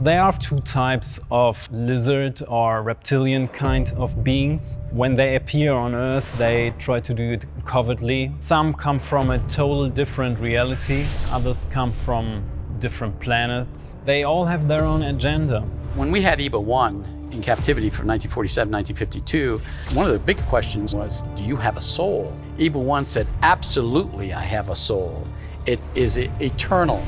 There are two types of lizard or reptilian kind of beings. When they appear on Earth, they try to do it covertly. Some come from a total different reality, others come from different planets. They all have their own agenda. When we had 𝗩𝗏 in captivity from 1947, 1952, one of the big questions was, do you have a soul? 𝗩𝗏 said, absolutely, I have a soul. It is eternal.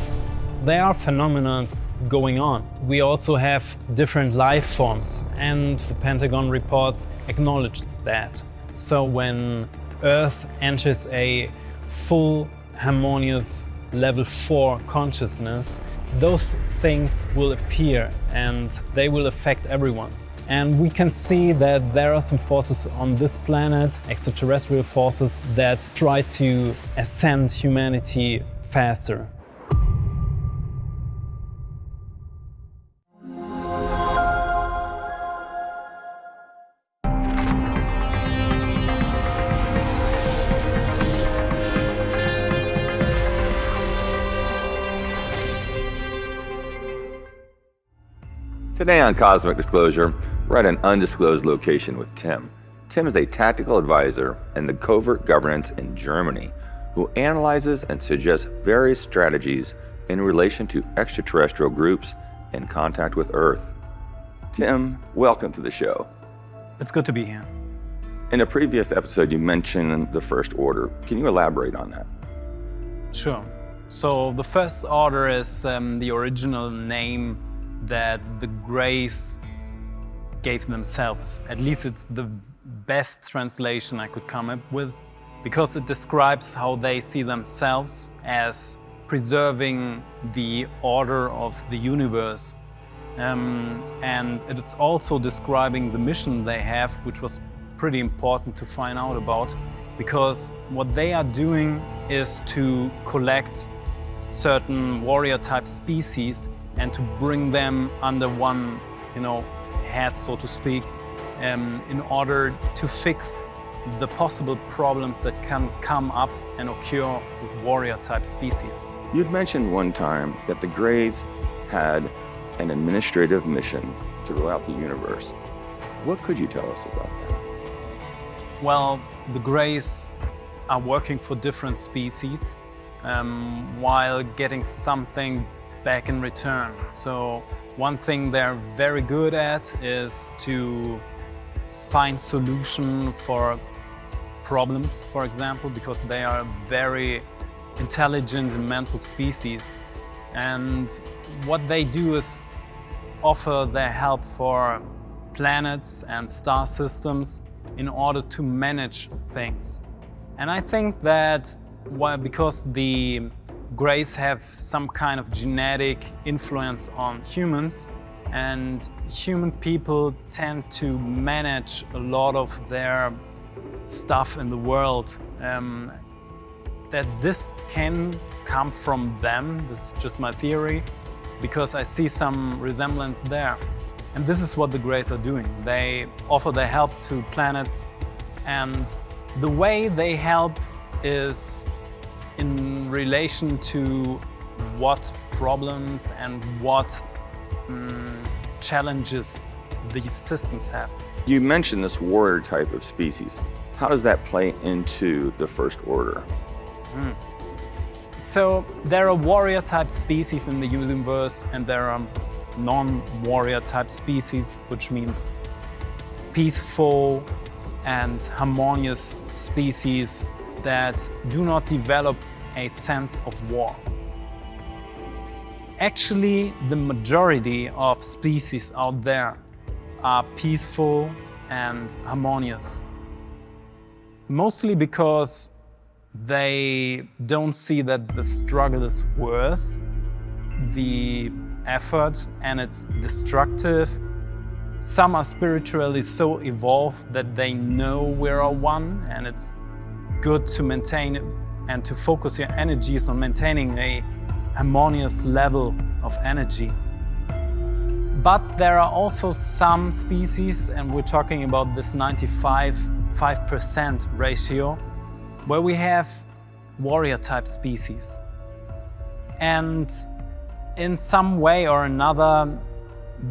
There are phenomena going on. We also have different life forms, and the Pentagon reports acknowledge that. So when Earth enters a full harmonious level 4 consciousness, those things will appear and they will affect everyone. And we can see that there are some forces on this planet, extraterrestrial forces, that try to ascend humanity faster. Today on Cosmic Disclosure, we're at an undisclosed location with Tim. Tim is a tactical advisor in the covert governance in Germany who analyzes and suggests various strategies in relation to extraterrestrial groups in contact with Earth. Tim, welcome to the show. It's good to be here. In a previous episode, you mentioned the First Order. Can you elaborate on that? Sure. So the First Order is the original name that the Greys gave themselves. At least it's the best translation I could come up with, because it describes how they see themselves as preserving the order of the universe. And it's also describing the mission they have, which was pretty important to find out about, because what they are doing is to collect certain warrior type species and to bring them under one, head, so to speak, in order to fix the possible problems that can come up and occur with warrior type species. You'd mentioned one time that the Greys had an administrative mission throughout the universe. What could you tell us about that? Well, the Greys are working for different species while getting something back in return. So one thing they're very good at is to find solution for problems, for example, because they are a very intelligent and mental species. And what they do is offer their help for planets and star systems in order to manage things. And I think that because the Greys have some kind of genetic influence on humans, and human people tend to manage a lot of their stuff in the world, that this can come from them. This is just my theory, because I see some resemblance there. And this is what the Greys are doing. They offer their help to planets, and the way they help is in relation to what problems and what challenges these systems have. You mentioned this warrior type of species. How does that play into the First Order? So there are warrior type species in the universe, and there are non-warrior type species, which means peaceful and harmonious species that do not develop a sense of war. Actually, the majority of species out there are peaceful and harmonious. Mostly because they don't see that the struggle is worth the effort and it's destructive. Some are spiritually so evolved that they know we're all one, and it's good to maintain and to focus your energies on maintaining a harmonious level of energy. But there are also some species, and we're talking about this 95% ratio, where we have warrior type species. And in some way or another,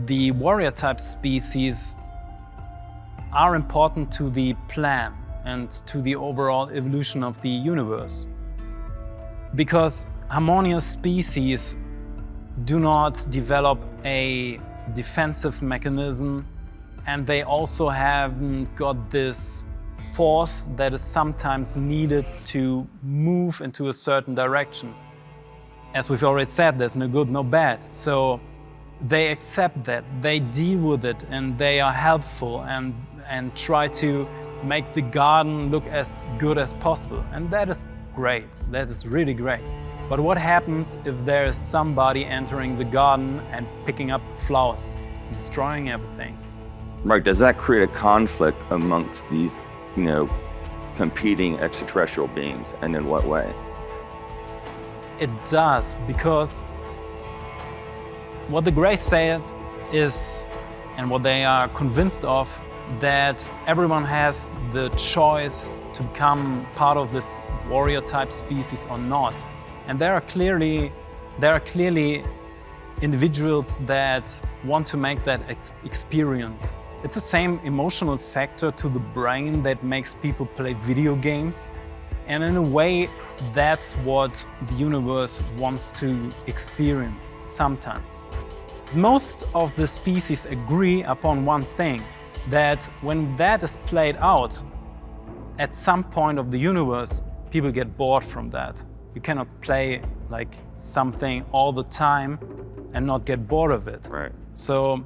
the warrior type species are important to the plan and to the overall evolution of the universe. Because harmonious species do not develop a defensive mechanism, and they also haven't got this force that is sometimes needed to move into a certain direction. As we've already said, there's no good, no bad. So they accept that, they deal with it, and they are helpful and try to make the garden look as good as possible. And that is great, that is really great. But what happens if there is somebody entering the garden and picking up flowers, destroying everything? Right, does that create a conflict amongst these, competing extraterrestrial beings, and in what way? It does, because what the Greys said is, and what they are convinced of, that everyone has the choice to become part of this warrior type species or not. And there are clearly individuals that want to make that experience. It's the same emotional factor to the brain that makes people play video games. And in a way, that's what the universe wants to experience sometimes. Most of the species agree upon one thing, that when that is played out, at some point of the universe, people get bored from that. You cannot play like something all the time and not get bored of it. Right. So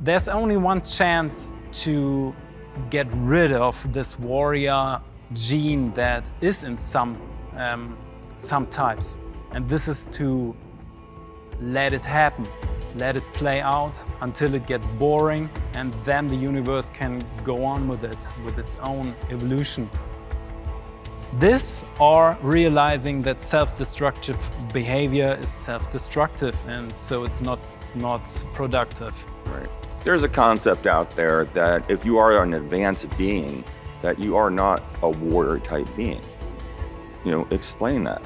there's only one chance to get rid of this warrior gene that is in some types. And this is to let it happen, let it play out until it gets boring, and then the universe can go on with it, with its own evolution. This, or realizing that self-destructive behavior is self-destructive, and so it's not productive. Right. There's a concept out there that if you are an advanced being, that you are not a warrior type being. Explain that.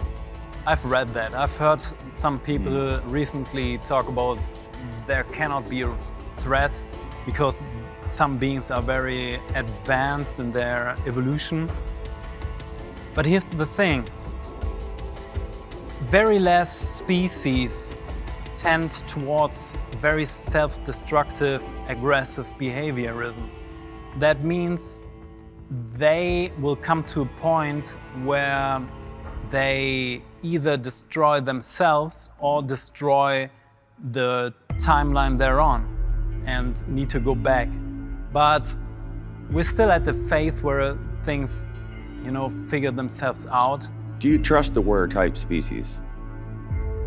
I've read that. I've heard some people recently talk about there cannot be a threat because some beings are very advanced in their evolution. But here's the thing. Very less species tend towards very self-destructive, aggressive behaviorism. That means they will come to a point where they either destroy themselves or destroy the timeline they're on and need to go back. But we're still at the phase where things, figure themselves out. Do you trust the warrior type species?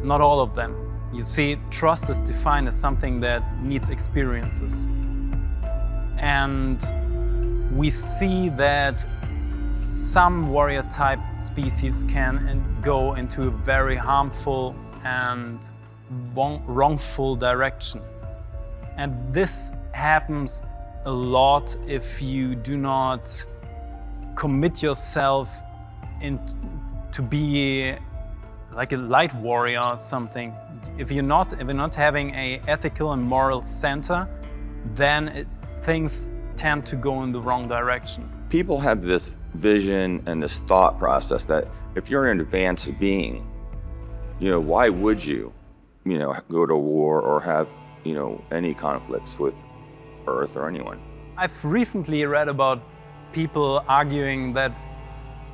Not all of them. You see, trust is defined as something that needs experiences. And we see that some warrior type species can go into a very harmful and wrongful direction. And this happens a lot if you do not commit yourself to be like a light warrior or something. If you're not having an ethical and moral center, then things tend to go in the wrong direction. People have this vision and this thought process that if you're an advanced being, why would you, go to war or have, any conflicts with Earth or anyone? I've recently read about people arguing that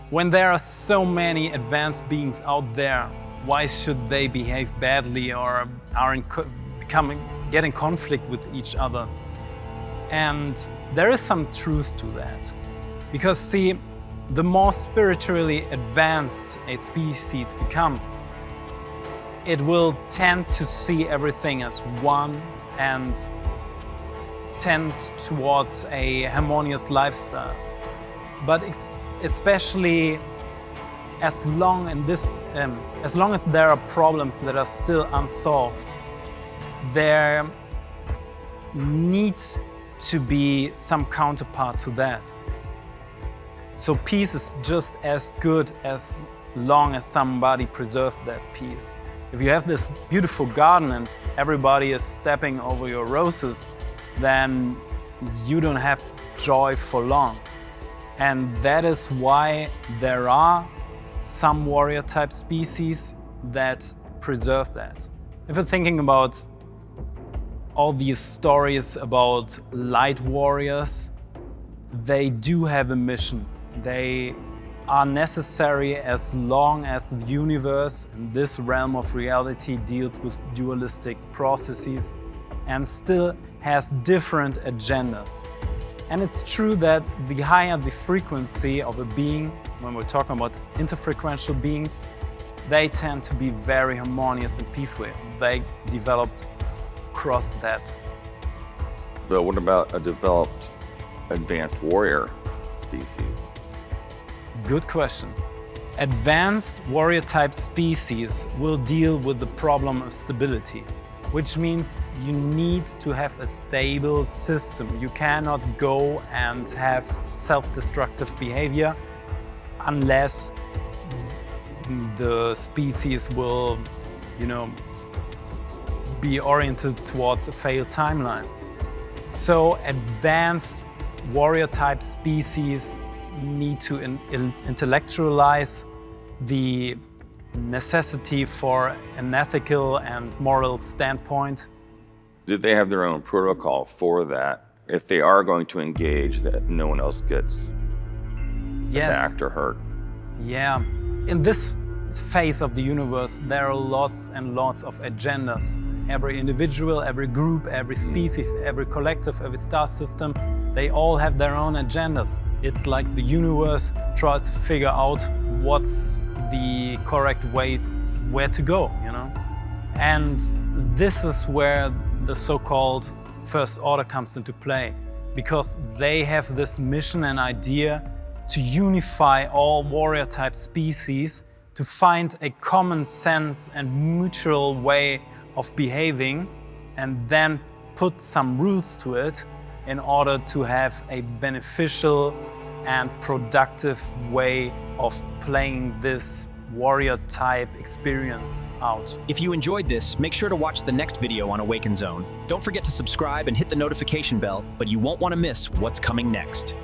when there are so many advanced beings out there, why should they behave badly or get in conflict with each other? And there is some truth to that. Because see, the more spiritually advanced a species becomes, it will tend to see everything as one and tend towards a harmonious lifestyle. But especially as long as there are problems that are still unsolved, there needs to be some counterpart to that. So peace is just as good as long as somebody preserved that peace. If you have this beautiful garden and everybody is stepping over your roses, then you don't have joy for long. And that is why there are some warrior type species that preserve that. If you're thinking about all these stories about light warriors, they do have a mission. They are necessary as long as the universe in this realm of reality deals with dualistic processes and still has different agendas. And it's true that the higher the frequency of a being, when we're talking about interfrequential beings, they tend to be very harmonious and peaceful. They developed across that. But what about a developed advanced warrior species? Good question. Advanced warrior type species will deal with the problem of stability, which means you need to have a stable system. You cannot go and have self-destructive behavior unless the species will, be oriented towards a failed timeline. So advanced warrior type species need to intellectualize the necessity for an ethical and moral standpoint. Do they have their own protocol for that? If they are going to engage, that no one else gets attacked or hurt? Yeah. In this phase of the universe, there are lots and lots of agendas. Every individual, every group, every species, every collective, every star system, they all have their own agendas. It's like the universe tries to figure out what's the correct way where to go, And this is where the so-called first order comes into play, because they have this mission and idea to unify all warrior type species, to find a common sense and mutual way of behaving, and then put some rules to it in order to have a beneficial and productive way of playing this warrior type experience out. If you enjoyed this, make sure to watch the next video on AwakenZone. Don't forget to subscribe and hit the notification bell, but you won't want to miss what's coming next.